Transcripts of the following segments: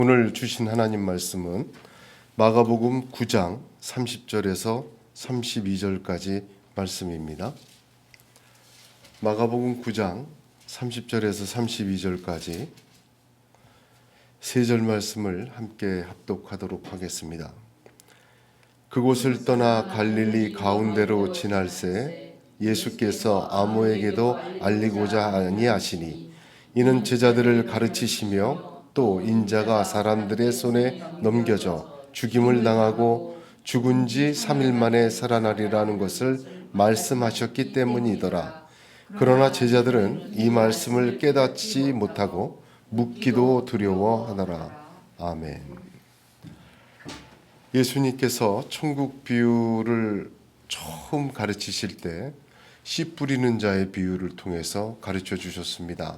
오늘 주신 하나님 말씀은 마가복음 9장 30절에서 32절까지 말씀입니다. 마가복음 9장 30절에서 32절까지 세 절 말씀을 함께 합독하도록 하겠습니다. 그곳을 떠나 갈릴리 가운데로 지날새 예수께서 아무에게도 알리고자 아니하시니 이는 제자들을 가르치시며 또 인자가 사람들의 손에 넘겨져 죽임을 당하고 죽은 지 3일 만에 살아나리라는 것을 말씀하셨기 때문이더라. 그러나 제자들은 이 말씀을 깨닫지 못하고 묻기도 두려워하더라. 아멘. 예수님께서 천국 비유를 처음 가르치실 때 씨 뿌리는 자의 비유를 통해서 가르쳐 주셨습니다.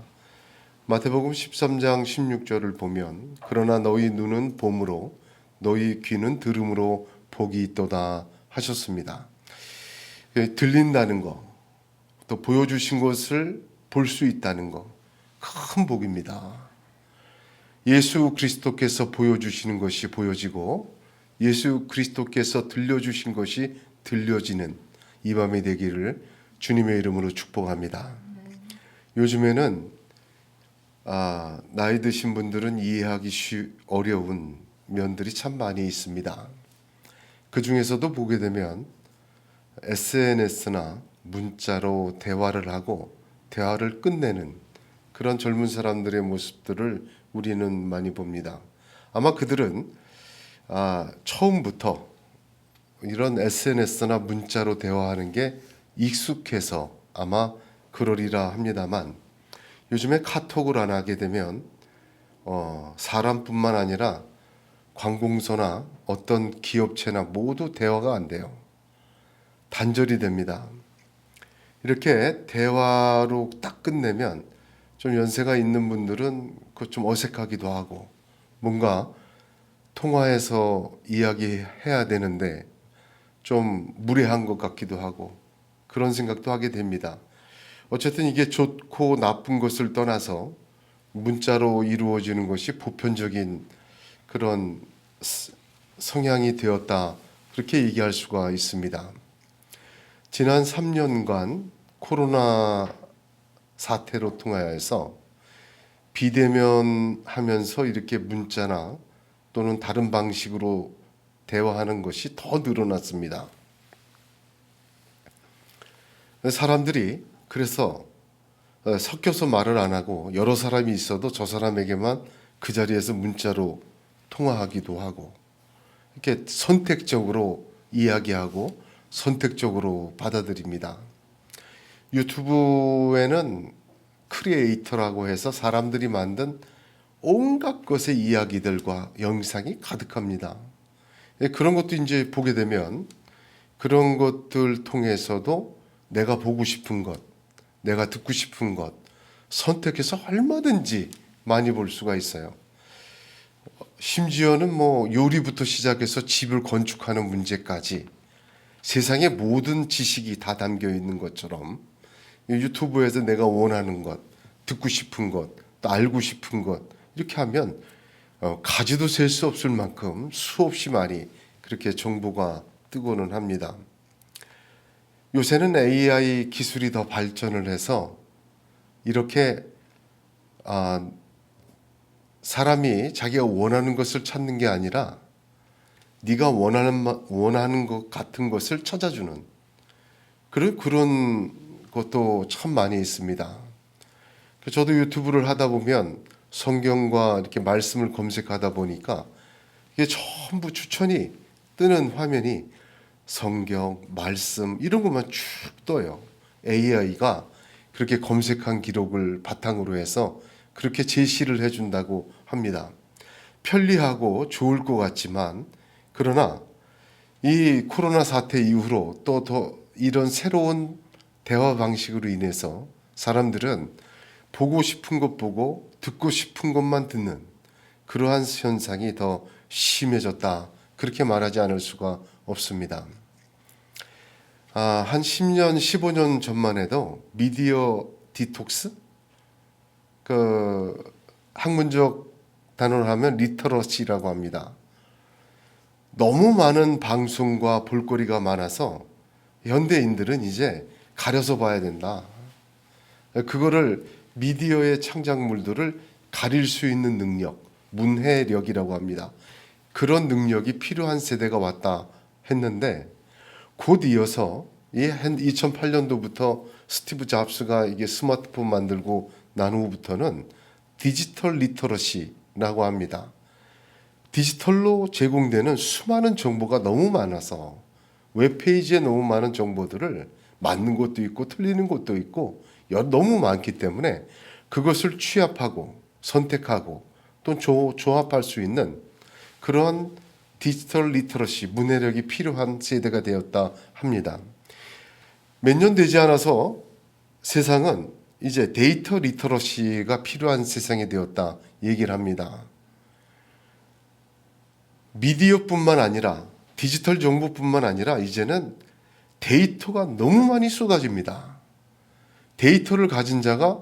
마태복음 13장 16절을 보면 그러나 너희 눈은 봄으로 너희 귀는 들음으로 복이 있도다 하셨습니다. 들린다는 거, 또 보여주신 것을 볼 수 있다는 거, 큰 복입니다. 예수 그리스도께서 보여주시는 것이 보여지고 예수 그리스도께서 들려주신 것이 들려지는 이 밤이 되기를 주님의 이름으로 축복합니다. 요즘에는 나이 드신 분들은 이해하기 어려운 면들이 참 많이 있습니다. 그 중에서도 보게 되면 SNS나 문자로 대화를 하고 대화를 끝내는 그런 젊은 사람들의 모습들을 우리는 많이 봅니다. 아마 그들은 처음부터 이런 SNS나 문자로 대화하는 게 익숙해서 아마 그러리라 합니다만 요즘에 카톡을 안 하게 되면 사람뿐만 아니라 관공서나 어떤 기업체나 모두 대화가 안 돼요. 단절이 됩니다. 이렇게 대화로 딱 끝내면 좀 연세가 있는 분들은 그 좀 어색하기도 하고 뭔가 통화해서 이야기해야 되는데 좀 무례한 것 같기도 하고 그런 생각도 하게 됩니다. 어쨌든 이게 좋고 나쁜 것을 떠나서 문자로 이루어지는 것이 보편적인 그런 성향이 되었다, 그렇게 얘기할 수가 있습니다. 지난 3년간 코로나 사태로 통하여서 비대면하면서 이렇게 문자나 또는 다른 방식으로 대화하는 것이 더 늘어났습니다. 사람들이 그래서 섞여서 말을 안 하고 여러 사람이 있어도 저 사람에게만 그 자리에서 문자로 통화하기도 하고 이렇게 선택적으로 이야기하고 선택적으로 받아들입니다. 유튜브에는 크리에이터라고 해서 사람들이 만든 온갖 것의 이야기들과 영상이 가득합니다. 그런 것도 이제 보게 되면 그런 것들 통해서도 내가 보고 싶은 것, 내가 듣고 싶은 것 선택해서 얼마든지 많이 볼 수가 있어요. 심지어는 요리부터 시작해서 집을 건축하는 문제까지 세상의 모든 지식이 다 담겨 있는 것처럼 유튜브에서 내가 원하는 것, 듣고 싶은 것, 또 알고 싶은 것 이렇게 하면 가지도 셀 수 없을 만큼 수없이 많이 그렇게 정보가 뜨고는 합니다. 요새는 AI 기술이 더 발전을 해서 이렇게 사람이 자기가 원하는 것을 찾는 게 아니라 네가 원하는 것 같은 것을 찾아주는 그런 것도 참 많이 있습니다. 저도 유튜브를 하다 보면 성경과 이렇게 말씀을 검색하다 보니까 이게 전부 추천이 뜨는 화면이 성경, 말씀 이런 것만 쭉 떠요. AI가 그렇게 검색한 기록을 바탕으로 해서 그렇게 제시를 해준다고 합니다. 편리하고 좋을 것 같지만 그러나 이 코로나 사태 이후로 또 더 이런 새로운 대화 방식으로 인해서 사람들은 보고 싶은 것 보고 듣고 싶은 것만 듣는 그러한 현상이 더 심해졌다, 그렇게 말하지 않을 수가 없습니다. 한 10년, 15년 전만 해도 미디어 디톡스? 학문적 단어로 하면 리터러시라고 합니다. 너무 많은 방송과 볼거리가 많아서 현대인들은 이제 가려서 봐야 된다. 그거를 미디어의 창작물들을 가릴 수 있는 능력, 문해력이라고 합니다. 그런 능력이 필요한 세대가 왔다 했는데 곧 이어서 한 2008년도부터 스티브 잡스가 이게 스마트폰 만들고 난 후부터는 디지털 리터러시라고 합니다. 디지털로 제공되는 수많은 정보가 너무 많아서 웹페이지에 너무 많은 정보들을 맞는 것도 있고 틀리는 것도 있고 너무 많기 때문에 그것을 취합하고 선택하고 또 조합할 수 있는 그런 디지털 리터러시 문해력이 필요한 세대가 되었다 합니다. 몇 년 되지 않아서 세상은 이제 데이터 리터러시가 필요한 세상이 되었다 얘기를 합니다. 미디어뿐만 아니라 디지털 정보뿐만 아니라 이제는 데이터가 너무 많이 쏟아집니다. 데이터를 가진 자가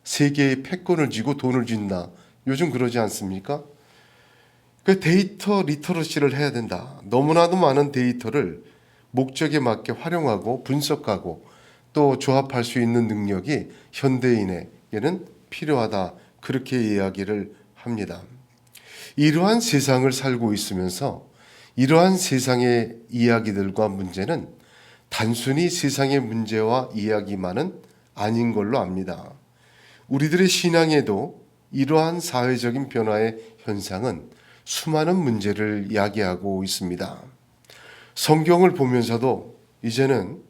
세계의 패권을 쥐고 돈을 쥔다. 요즘 그러지 않습니까? 그 데이터 리터러시를 해야 된다. 너무나도 많은 데이터를 목적에 맞게 활용하고 분석하고 또 조합할 수 있는 능력이 현대인에게는 필요하다. 그렇게 이야기를 합니다. 이러한 세상을 살고 있으면서 이러한 세상의 이야기들과 문제는 단순히 세상의 문제와 이야기만은 아닌 걸로 압니다. 우리들의 신앙에도 이러한 사회적인 변화의 현상은 수많은 문제를 야기하고 있습니다. 성경을 보면서도 이제는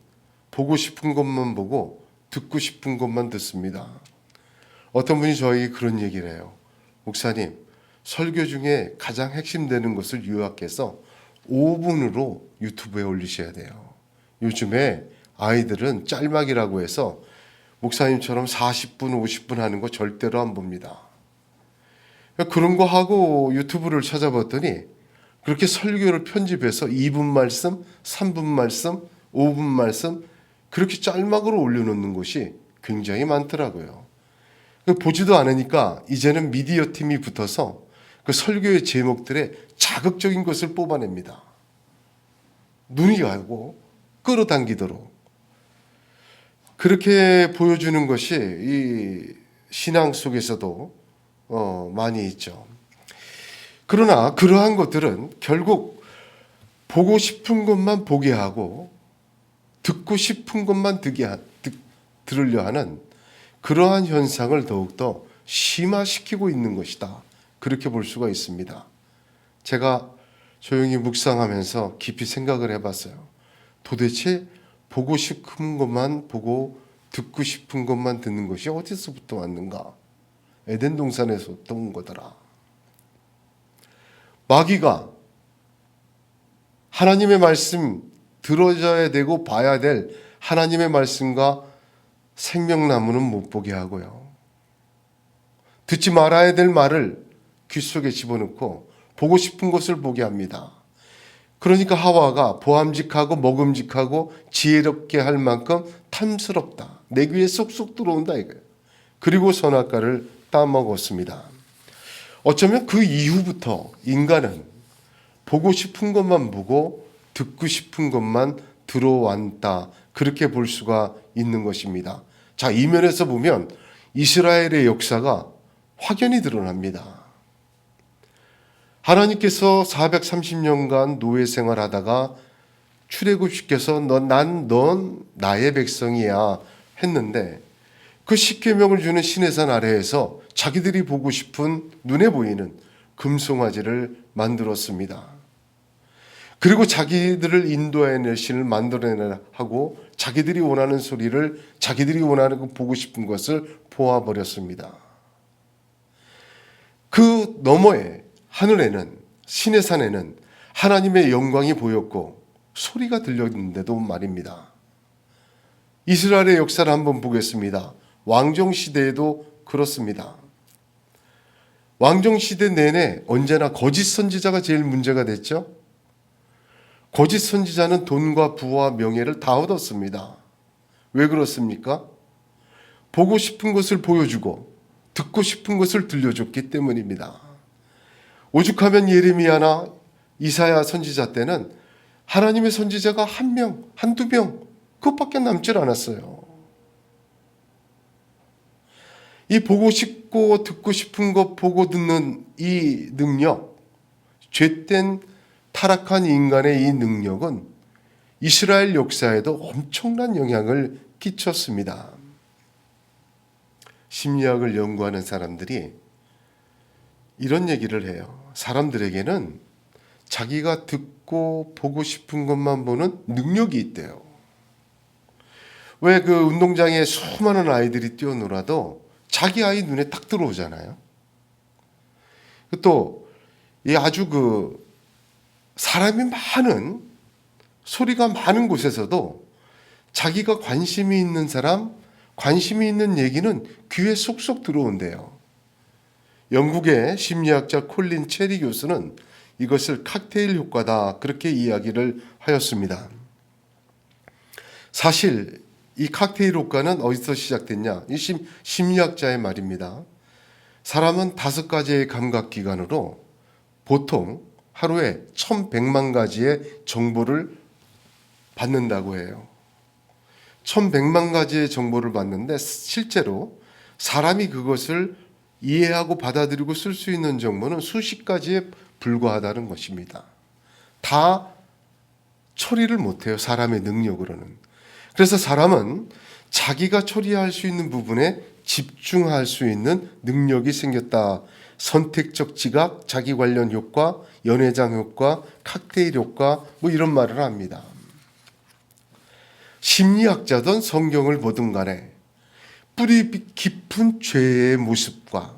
보고 싶은 것만 보고 듣고 싶은 것만 듣습니다. 어떤 분이 저에게 그런 얘기를 해요. 목사님, 설교 중에 가장 핵심되는 것을 요약해서 5분으로 유튜브에 올리셔야 돼요. 요즘에 아이들은 짤막이라고 해서 목사님처럼 40분, 50분 하는 거 절대로 안 봅니다. 그런 거 하고 유튜브를 찾아봤더니 그렇게 설교를 편집해서 2분 말씀, 3분 말씀, 5분 말씀 그렇게 짤막으로 올려놓는 것이 굉장히 많더라고요. 보지도 않으니까 이제는 미디어 팀이 붙어서 그 설교의 제목들에 자극적인 것을 뽑아냅니다. 눈이 가고 끌어당기도록. 그렇게 보여주는 것이 이 신앙 속에서도 많이 있죠. 그러나 그러한 것들은 결국 보고 싶은 것만 보게 하고 듣고 싶은 것만 들으려 하는 그러한 현상을 더욱더 심화시키고 있는 것이다. 그렇게 볼 수가 있습니다. 제가 조용히 묵상하면서 깊이 생각을 해봤어요. 도대체 보고 싶은 것만 보고 듣고 싶은 것만 듣는 것이 어디서부터 왔는가? 에덴 동산에서부터 온 거더라. 마귀가 하나님의 말씀 들어줘야 되고 봐야 될 하나님의 말씀과 생명나무는 못 보게 하고요. 듣지 말아야 될 말을 귀 속에 집어넣고 보고 싶은 것을 보게 합니다. 그러니까 하와가 보암직하고 먹음직하고 지혜롭게 할 만큼 탐스럽다. 내 귀에 쏙쏙 들어온다 이거예요. 그리고 선악과를 따먹었습니다. 어쩌면 그 이후부터 인간은 보고 싶은 것만 보고 듣고 싶은 것만 들어왔다. 그렇게 볼 수가 있는 것입니다. 자, 이 면에서 보면 이스라엘의 역사가 확연히 드러납니다. 하나님께서 430년간 노예 생활하다가 출애굽시켜서 넌 나의 백성이야 했는데 그 십계명을 주는 시내산 아래에서 자기들이 보고 싶은 눈에 보이는 금송아지를 만들었습니다. 그리고 자기들을 인도해낼 신을 만들어내라 하고 자기들이 원하는 소리를 자기들이 원하는 거 보고 싶은 것을 보아버렸습니다. 그 너머에 하늘에는 시내산에는 하나님의 영광이 보였고 소리가 들렸는데도 말입니다. 이스라엘의 역사를 한번 보겠습니다. 왕정시대에도 그렇습니다. 왕정시대 내내 언제나 거짓 선지자가 제일 문제가 됐죠. 거짓 선지자는 돈과 부와 명예를 다 얻었습니다. 왜 그렇습니까? 보고 싶은 것을 보여주고 듣고 싶은 것을 들려줬기 때문입니다. 오죽하면 예레미야나 이사야 선지자 때는 하나님의 선지자가 한 명, 한두 명 그것밖에 남질 않았어요. 이 보고 싶고 듣고 싶은 것 보고 듣는 이 능력, 죄된 타락한 인간의 이 능력은 이스라엘 역사에도 엄청난 영향을 끼쳤습니다. 심리학을 연구하는 사람들이 이런 얘기를 해요. 사람들에게는 자기가 듣고 보고 싶은 것만 보는 능력이 있대요. 왜 그 운동장에 수많은 아이들이 뛰어놀아도 자기 아이 눈에 딱 들어오잖아요. 또 이 아주 그 사람이 많은 소리가 많은 곳에서도 자기가 관심이 있는 사람, 관심이 있는 얘기는 귀에 쏙쏙 들어온대요. 영국의 심리학자 콜린 체리 교수는 이것을 칵테일 효과다 그렇게 이야기를 하였습니다. 사실 이 칵테일 효과는 어디서 시작됐냐? 이 심리학자의 말입니다. 사람은 5가지의 감각기관으로 보통 하루에 1100만 가지의 정보를 받는다고 해요. 1100만 가지의 정보를 받는데 실제로 사람이 그것을 이해하고 받아들이고 쓸 수 있는 정보는 수십 가지에 불과하다는 것입니다. 다 처리를 못해요. 사람의 능력으로는. 그래서 사람은 자기가 처리할 수 있는 부분에 집중할 수 있는 능력이 생겼다. 선택적 지각, 자기 관련 효과, 연회장 효과, 칵테일 효과 뭐 이런 말을 합니다. 심리학자든 성경을 보든 간에 뿌리 깊은 죄의 모습과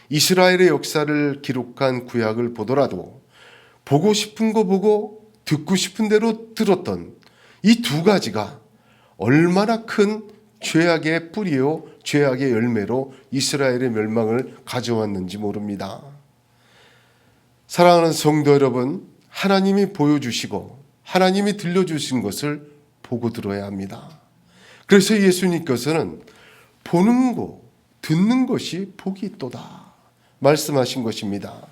이스라엘의 역사를 기록한 구약을 보더라도 보고 싶은 거 보고 듣고 싶은 대로 들었던 이 2가지가 얼마나 큰 죄악의 뿌리요 죄악의 열매로 이스라엘의 멸망을 가져왔는지 모릅니다. 사랑하는 성도 여러분, 하나님이 보여주시고 하나님이 들려주신 것을 보고 들어야 합니다. 그래서 예수님께서는 보는 거, 듣는 것이 복이 있도다 말씀하신 것입니다.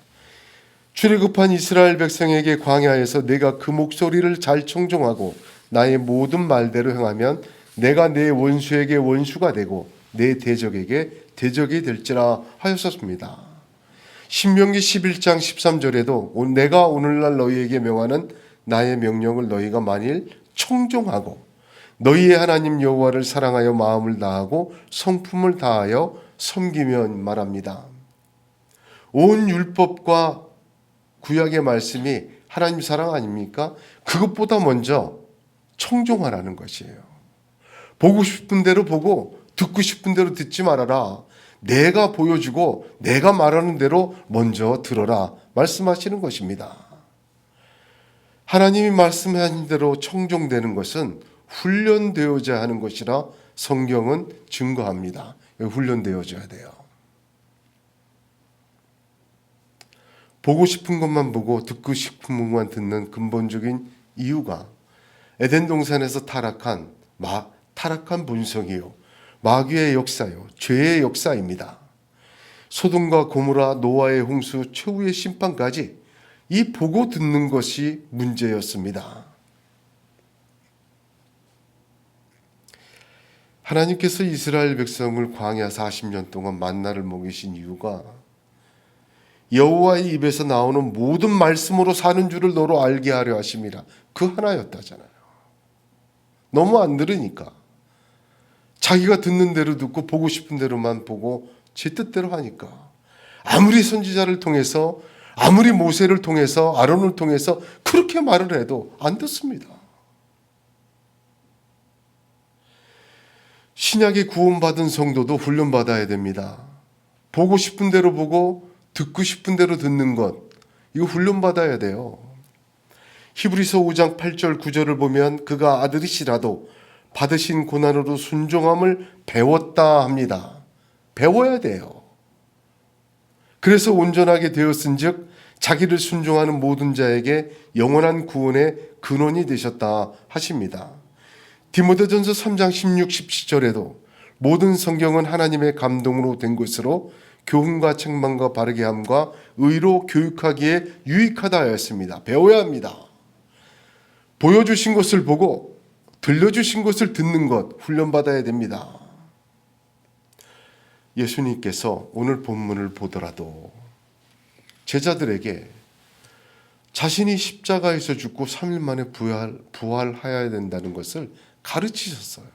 출애굽한 이스라엘 백성에게 광야에서 내가 그 목소리를 잘 청종하고 나의 모든 말대로 행하면 내가 내 원수에게 원수가 되고 내 대적에게 대적이 될지라 하였었습니다. 신명기 11장 13절에도 내가 오늘날 너희에게 명하는 나의 명령을 너희가 만일 청종하고 너희의 하나님 여호와를 사랑하여 마음을 다하고 성품을 다하여 섬기면 말합니다. 온 율법과 구약의 말씀이 하나님 사랑 아닙니까? 그것보다 먼저 청종하라는 것이에요. 보고 싶은 대로 보고 듣고 싶은 대로 듣지 말아라. 내가 보여주고 내가 말하는 대로 먼저 들어라 말씀하시는 것입니다. 하나님이 말씀하신 대로 청종되는 것은 훈련되어져야 하는 것이라 성경은 증거합니다. 훈련되어져야 돼요. 보고 싶은 것만 보고 듣고 싶은 것만 듣는 근본적인 이유가 에덴 동산에서 타락한 본성이요 마귀의 역사요 죄의 역사입니다. 소돔과 고모라, 노아의 홍수, 최후의 심판까지 이 보고 듣는 것이 문제였습니다. 하나님께서 이스라엘 백성을 광야 40년 동안 만나를 먹이신 이유가 여호와의 입에서 나오는 모든 말씀으로 사는 줄을 너로 알게 하려 하심이라. 그 하나였다잖아요. 너무 안 들으니까 자기가 듣는 대로 듣고 보고 싶은 대로만 보고 제 뜻대로 하니까 아무리 선지자를 통해서 아무리 모세를 통해서 아론을 통해서 그렇게 말을 해도 안 듣습니다. 신약에 구원받은 성도도 훈련받아야 됩니다. 보고 싶은 대로 보고 듣고 싶은 대로 듣는 것 이거 훈련받아야 돼요. 히브리서 5장 8절 9절을 보면 그가 아들이시라도 받으신 고난으로 순종함을 배웠다 합니다. 배워야 돼요. 그래서 온전하게 되었은즉 자기를 순종하는 모든 자에게 영원한 구원의 근원이 되셨다 하십니다. 디모데전서 3장 16, 17절에도 모든 성경은 하나님의 감동으로 된 것으로 교훈과 책망과 바르게 함과 의로 교육하기에 유익하다 하였습니다. 배워야 합니다. 보여주신 것을 보고 들려주신 것을 듣는 것 훈련받아야 됩니다. 예수님께서 오늘 본문을 보더라도 제자들에게 자신이 십자가에서 죽고 3일 만에 부활하여야 된다는 것을 가르치셨어요.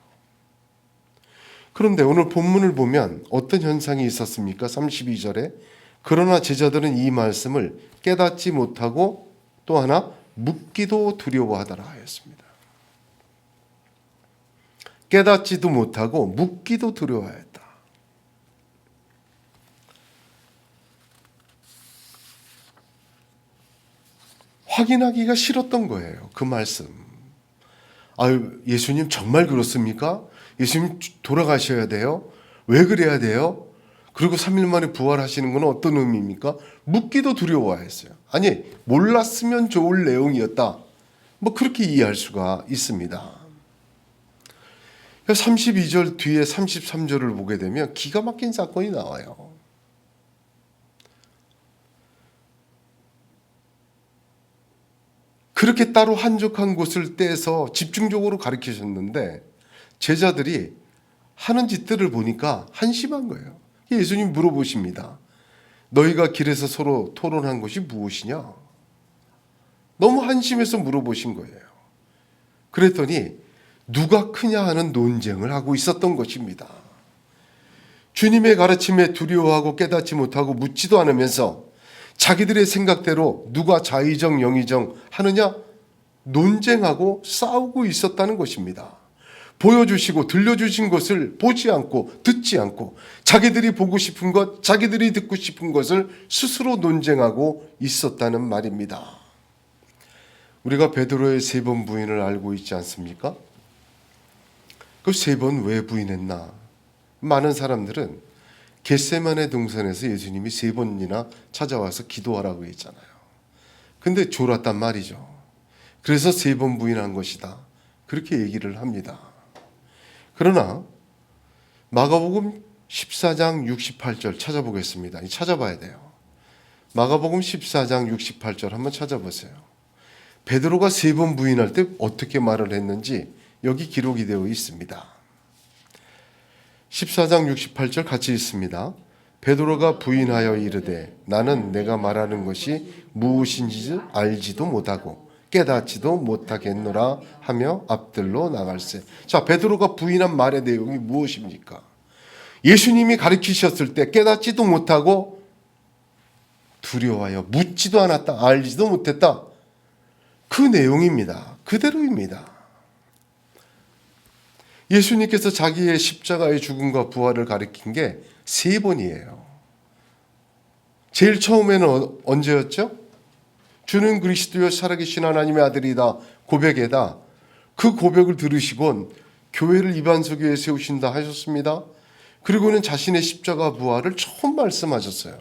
그런데 오늘 본문을 보면 어떤 현상이 있었습니까? 32절에 그러나 제자들은 이 말씀을 깨닫지 못하고 또 하나 묻기도 두려워하더라 하였습니다. 깨닫지도 못하고 묻기도 두려워하였다. 확인하기가 싫었던 거예요. 그 말씀. 아유, 예수님 정말 그렇습니까? 예수님 돌아가셔야 돼요? 왜 그래야 돼요? 그리고 3일 만에 부활하시는 건 어떤 의미입니까? 묻기도 두려워했어요. 아니, 몰랐으면 좋을 내용이었다. 뭐 그렇게 이해할 수가 있습니다. 32절 뒤에 33절을 보게 되면 기가 막힌 사건이 나와요. 그렇게 따로 한적한 곳을 떼서 집중적으로 가르치셨는데 제자들이 하는 짓들을 보니까 한심한 거예요. 예수님 물어보십니다. 너희가 길에서 서로 토론한 것이 무엇이냐? 너무 한심해서 물어보신 거예요. 그랬더니 누가 크냐 하는 논쟁을 하고 있었던 것입니다. 주님의 가르침에 두려워하고 깨닫지 못하고 묻지도 않으면서 자기들의 생각대로 누가 자의정 영의정 하느냐 논쟁하고 싸우고 있었다는 것입니다. 보여주시고 들려주신 것을 보지 않고 듣지 않고 자기들이 보고 싶은 것, 자기들이 듣고 싶은 것을 스스로 논쟁하고 있었다는 말입니다. 우리가 베드로의 3번 부인을 알고 있지 않습니까? 그 3번 왜 부인했나? 많은 사람들은 겟세마네 동산에서 예수님이 3번이나 찾아와서 기도하라고 했잖아요. 근데 졸았단 말이죠. 그래서 3번 부인한 것이다. 그렇게 얘기를 합니다. 그러나 마가복음 14장 68절 찾아보겠습니다. 찾아봐야 돼요. 마가복음 14장 68절 한번 찾아보세요. 베드로가 3번 부인할 때 어떻게 말을 했는지 여기 기록이 되어 있습니다. 14장 68절 같이 있습니다. 베드로가 부인하여 이르되 나는 내가 말하는 것이 무엇인지 알지도 못하고 깨닫지도 못하겠노라 하며 앞들로 나갈세. 자, 베드로가 부인한 말의 내용이 무엇입니까? 예수님이 가르치셨을 때 깨닫지도 못하고 두려워하여 묻지도 않았다. 알지도 못했다. 그 내용입니다. 그대로입니다. 예수님께서 자기의 십자가의 죽음과 부활을 가리킨 게 3번이에요. 제일 처음에는 언제였죠? 주는 그리스도여 살아계신 하나님의 아들이다 고백에다 그 고백을 들으시곤 교회를 이반석교회에 세우신다 하셨습니다. 그리고는 자신의 십자가 부활을 처음 말씀하셨어요.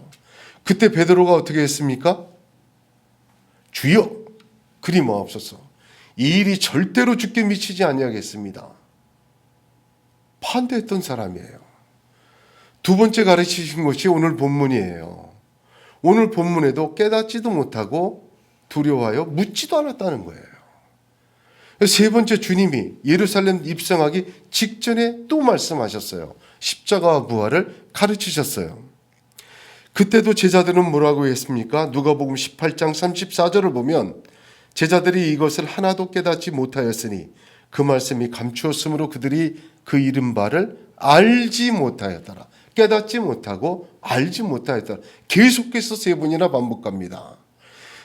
그때 베드로가 어떻게 했습니까? 주여 그리 마옵소서 이 일이 절대로 주께 미치지 아니하겠습니다. 반대했던 사람이에요. 두 번째 가르치신 것이 오늘 본문이에요. 오늘 본문에도 깨닫지도 못하고 두려워하여 묻지도 않았다는 거예요. 세 번째 주님이 예루살렘 입성하기 직전에 또 말씀하셨어요. 십자가와 부활을 가르치셨어요. 그때도 제자들은 뭐라고 했습니까? 누가복음 18장 34절을 보면 제자들이 이것을 하나도 깨닫지 못하였으니 그 말씀이 감추었으므로 그들이 그 이른 바를 알지 못하였더라. 깨닫지 못하고 알지 못하였더라. 계속해서 3번이나 반복합니다.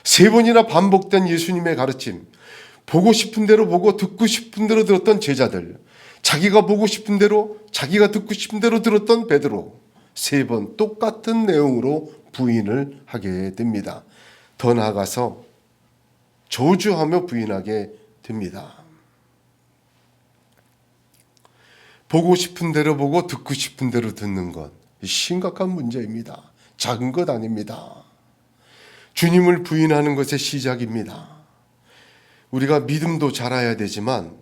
3번이나 반복된 예수님의 가르침, 보고 싶은 대로 보고 듣고 싶은 대로 들었던 제자들, 자기가 보고 싶은 대로 자기가 듣고 싶은 대로 들었던 베드로, 3번 똑같은 내용으로 부인을 하게 됩니다. 더 나아가서 저주하며 부인하게 됩니다. 보고 싶은 대로 보고 듣고 싶은 대로 듣는 것 심각한 문제입니다. 작은 것 아닙니다. 주님을 부인하는 것의 시작입니다. 우리가 믿음도 잘해야 되지만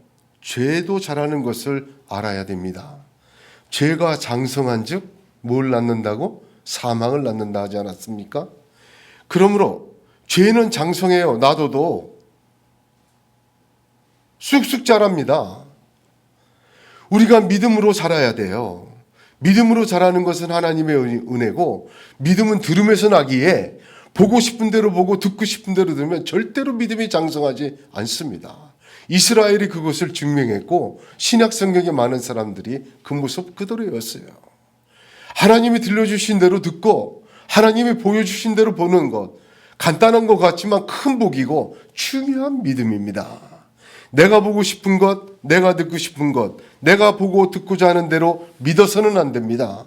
죄도 잘하는 것을 알아야 됩니다. 죄가 장성한 즉 뭘 낳는다고? 사망을 낳는다 하지 않았습니까? 그러므로 죄는 장성해요. 놔둬도 쑥쑥 자랍니다. 우리가 믿음으로 자라야 돼요. 믿음으로 자라는 것은 하나님의 은혜고, 믿음은 들음에서 나기에 보고 싶은 대로 보고 듣고 싶은 대로 들으면 절대로 믿음이 장성하지 않습니다. 이스라엘이 그것을 증명했고 신약 성경에 많은 사람들이 그 모습 그대로였어요. 하나님이 들려주신 대로 듣고 하나님이 보여주신 대로 보는 것, 간단한 것 같지만 큰 복이고 중요한 믿음입니다. 내가 보고 싶은 것, 내가 듣고 싶은 것, 내가 보고 듣고자 하는 대로 믿어서는 안 됩니다.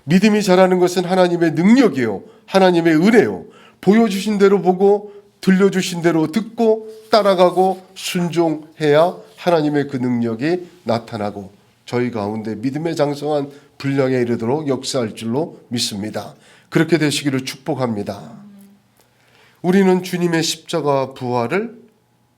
믿음이 자라는 것은 하나님의 능력이요, 하나님의 은혜요. 보여주신 대로 보고 들려주신 대로 듣고 따라가고 순종해야 하나님의 그 능력이 나타나고 저희 가운데 믿음의 장성한 분량에 이르도록 역사할 줄로 믿습니다. 그렇게 되시기를 축복합니다. 우리는 주님의 십자가 부활을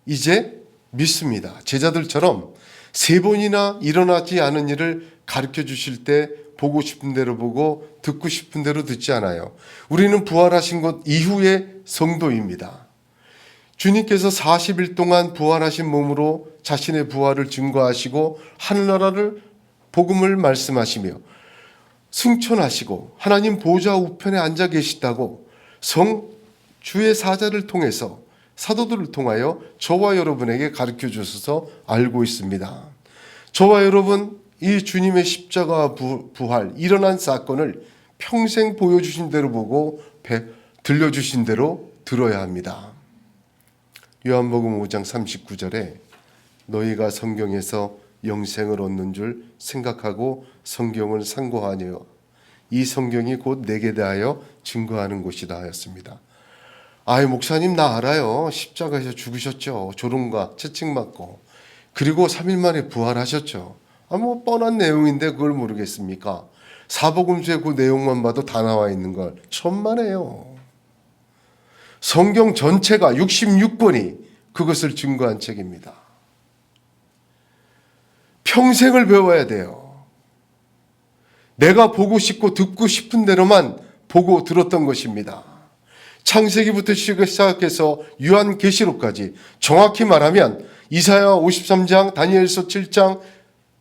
이제 믿습니다. 제자들처럼 3번이나 일어나지 않은 일을 가르쳐 주실 때 보고 싶은 대로 보고 듣고 싶은 대로 듣지 않아요. 우리는 부활하신 것 이후의 성도입니다. 주님께서 40일 동안 부활하신 몸으로 자신의 부활을 증거하시고 하늘나라를 복음을 말씀하시며 승천하시고 하나님 보좌 우편에 앉아 계시다고 주의 사자를 통해서 사도들을 통하여 저와 여러분에게 가르쳐 주셔서 알고 있습니다. 저와 여러분 이 주님의 십자가 부활 일어난 사건을 평생 보여주신 대로 보고 들려주신 대로 들어야 합니다. 요한복음 5장 39절에 너희가 성경에서 영생을 얻는 줄 생각하고 성경을 상고하니요 이 성경이 곧 내게 대하여 증거하는 것이다 하였습니다. 아이 목사님 나 알아요. 십자가에서 죽으셨죠. 조롱과 채찍맞고 그리고 3일 만에 부활하셨죠. 뭐 뻔한 내용인데 그걸 모르겠습니까? 사복음서의 그 내용만 봐도 다 나와 있는 걸 천만에요. 성경 전체가 66권이 그것을 증거한 책입니다. 평생을 배워야 돼요. 내가 보고 싶고 듣고 싶은 대로만 보고 들었던 것입니다. 창세기부터 시작해서 요한계시록까지 정확히 말하면 이사야 53장, 다니엘서 7장,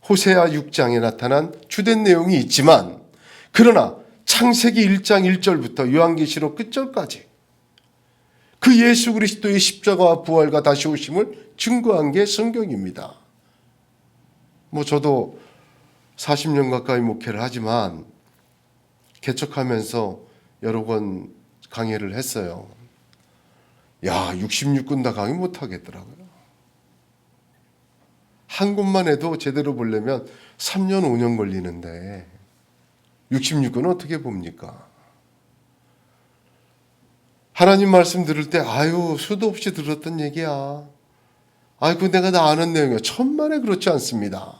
호세아 6장에 나타난 주된 내용이 있지만 그러나 창세기 1장 1절부터 요한계시록 끝절까지 그 예수 그리스도의 십자가와 부활과 다시 오심을 증거한 게 성경입니다. 저도 40년 가까이 목회를 하지만 개척하면서 여러 번 강의를 했어요. 66권 다 강의 못 하겠더라고요. 한 권만 해도 제대로 보려면 3년 5년 걸리는데 66권은 어떻게 봅니까? 하나님 말씀 들을 때 수도 없이 들었던 얘기야. 그거 내가 다 아는 내용이야. 천만에 그렇지 않습니다.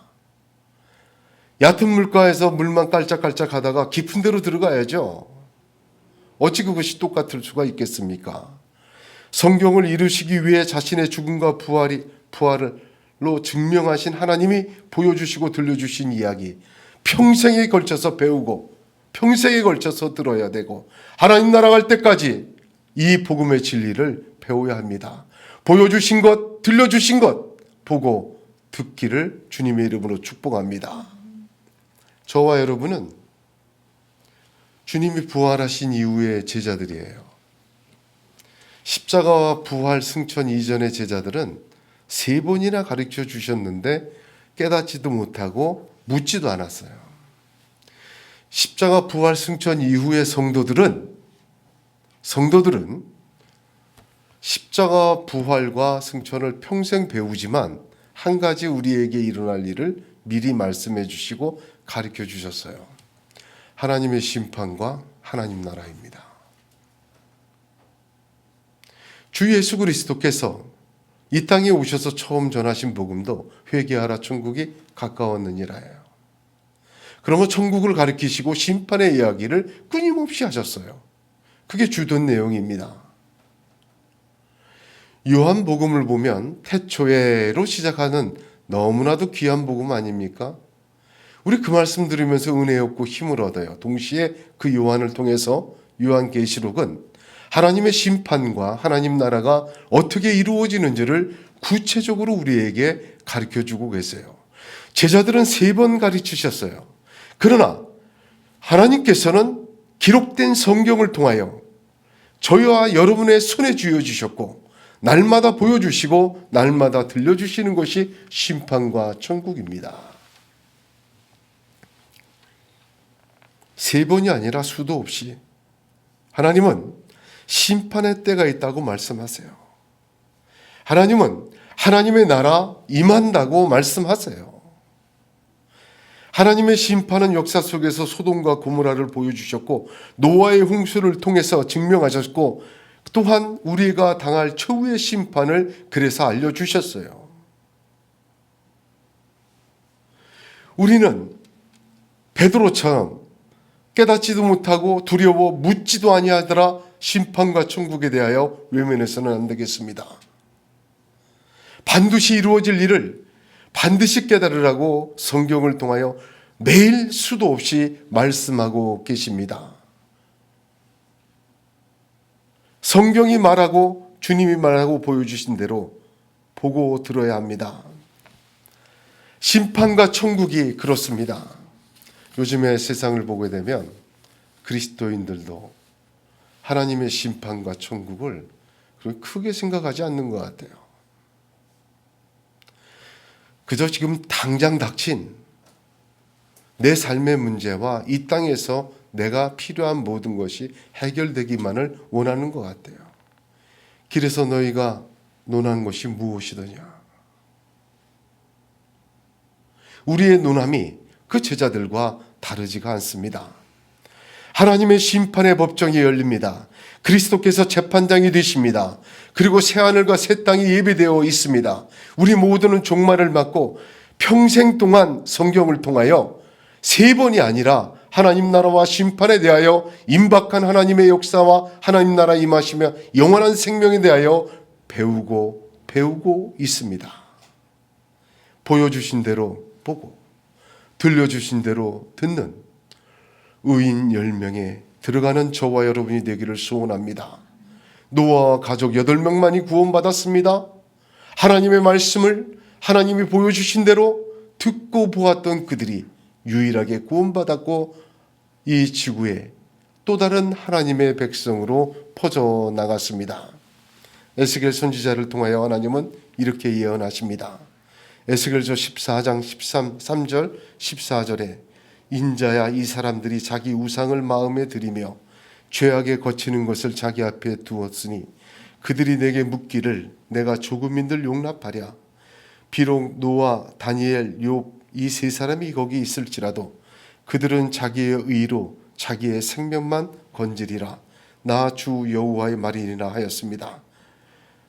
얕은 물가에서 물만 깔짝깔짝 하다가 깊은 데로 들어가야죠. 어찌 그것이 똑같을 수가 있겠습니까? 성경을 이루시기 위해 자신의 죽음과 부활로 증명하신 하나님이 보여주시고 들려주신 이야기, 평생에 걸쳐서 배우고 평생에 걸쳐서 들어야 되고 하나님 나라 갈 때까지 이 복음의 진리를 배워야 합니다. 보여주신 것, 들려주신 것 보고 듣기를 주님의 이름으로 축복합니다. 저와 여러분은 주님이 부활하신 이후의 제자들이에요. 십자가와 부활 승천 이전의 제자들은 3번이나 가르쳐 주셨는데 깨닫지도 못하고 묻지도 않았어요. 십자가 부활 승천 이후의 성도들은 십자가 부활과 승천을 평생 배우지만 한 가지 우리에게 일어날 일을 미리 말씀해 주시고 가르쳐 주셨어요. 하나님의 심판과 하나님 나라입니다. 주 예수 그리스도께서 이 땅에 오셔서 처음 전하신 복음도 회개하라 천국이 가까웠느니라예요. 그러면 천국을 가리키시고 심판의 이야기를 끊임없이 하셨어요. 그게 주된 내용입니다. 요한복음을 보면 태초에로 시작하는 너무나도 귀한 복음 아닙니까? 우리 그 말씀 들으면서 은혜 얻고 힘을 얻어요. 동시에 그 요한을 통해서 요한계시록은 하나님의 심판과 하나님 나라가 어떻게 이루어지는지를 구체적으로 우리에게 가르쳐주고 계세요. 제자들은 3번 가르치셨어요. 그러나 하나님께서는 기록된 성경을 통하여 저희와 여러분의 손에 쥐어주셨고 날마다 보여주시고 날마다 들려주시는 것이 심판과 천국입니다. 3번이 아니라 수도 없이 하나님은 심판의 때가 있다고 말씀하세요. 하나님은 하나님의 나라 임한다고 말씀하세요. 하나님의 심판은 역사 속에서 소돔과 고모라를 보여주셨고 노아의 홍수를 통해서 증명하셨고 또한 우리가 당할 최후의 심판을 그래서 알려주셨어요. 우리는 베드로처럼 깨닫지도 못하고 두려워 묻지도 아니하더라 심판과 천국에 대하여 외면해서는 안 되겠습니다. 반드시 이루어질 일을 반드시 깨달으라고 성경을 통하여 매일 수도 없이 말씀하고 계십니다. 성경이 말하고 주님이 말하고 보여주신 대로 보고 들어야 합니다. 심판과 천국이 그렇습니다. 요즘에 세상을 보게 되면 그리스도인들도 하나님의 심판과 천국을 크게 생각하지 않는 것 같아요. 그저 지금 당장 닥친 내 삶의 문제와 이 땅에서 내가 필요한 모든 것이 해결되기만을 원하는 것 같아요. 길에서 너희가 논한 것이 무엇이더냐? 우리의 논함이 그 제자들과 다르지가 않습니다. 하나님의 심판의 법정이 열립니다. 그리스도께서 재판장이 되십니다. 그리고 새하늘과 새 땅이 예비되어 있습니다. 우리 모두는 종말을 맞고 평생 동안 성경을 통하여 3번이 아니라 하나님 나라와 심판에 대하여 임박한 하나님의 역사와 하나님 나라 임하시며 영원한 생명에 대하여 배우고 있습니다. 보여주신 대로 보고 들려주신 대로 듣는 의인 10명에 들어가는 저와 여러분이 되기를 소원합니다. 노아와 가족 8명만이 구원받았습니다. 하나님의 말씀을 하나님이 보여주신 대로 듣고 보았던 그들이 유일하게 구원받았고 이 지구에 또 다른 하나님의 백성으로 퍼져나갔습니다. 에스겔 선지자를 통하여 하나님은 이렇게 예언하십니다. 에스겔서 14장 3절 14절에 인자야 이 사람들이 자기 우상을 마음에 들이며 죄악에 거치는 것을 자기 앞에 두었으니 그들이 내게 묻기를 내가 조금인들 용납하랴. 비록 노아, 다니엘, 욥 이 3사람이 거기 있을지라도 그들은 자기의 의로 자기의 생명만 건지리라. 나 주 여호와의 말이니라 하였습니다.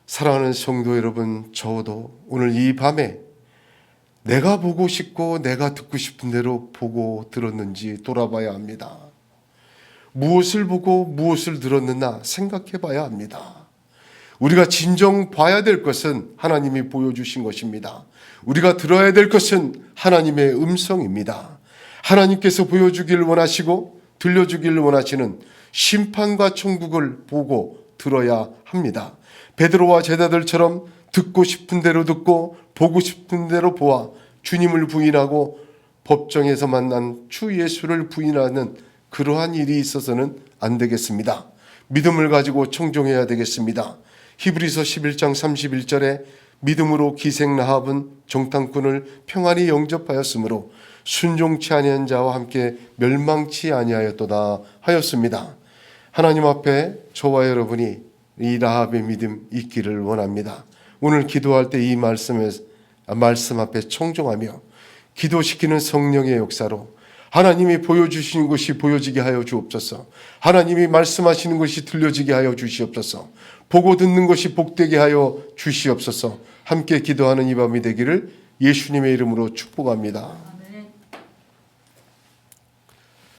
사랑하는 성도 여러분, 저도 오늘 이 밤에 내가 보고 싶고 내가 듣고 싶은 대로 보고 들었는지 돌아봐야 합니다. 무엇을 보고 무엇을 들었느냐 생각해 봐야 합니다. 우리가 진정 봐야 될 것은 하나님이 보여주신 것입니다. 우리가 들어야 될 것은 하나님의 음성입니다. 하나님께서 보여주기를 원하시고 들려주기를 원하시는 심판과 천국을 보고 들어야 합니다. 베드로와 제자들처럼 듣고 싶은 대로 듣고 보고 싶은 대로 보아 주님을 부인하고 법정에서 만난 주 예수를 부인하는 그러한 일이 있어서는 안 되겠습니다. 믿음을 가지고 청종해야 되겠습니다. 히브리서 11장 31절에 믿음으로 기생 라합은 정탐꾼을 평안히 영접하였으므로 순종치 아니한 자와 함께 멸망치 아니하였도다 하였습니다. 하나님 앞에 저와 여러분이 이 라합의 믿음 있기를 원합니다. 오늘 기도할 때 이 말씀 앞에 청종하며 기도시키는 성령의 역사로 하나님이 보여주시는 것이 보여지게 하여 주옵소서. 하나님이 말씀하시는 것이 들려지게 하여 주시옵소서. 보고 듣는 것이 복되게 하여 주시옵소서. 함께 기도하는 이 밤이 되기를 예수님의 이름으로 축복합니다.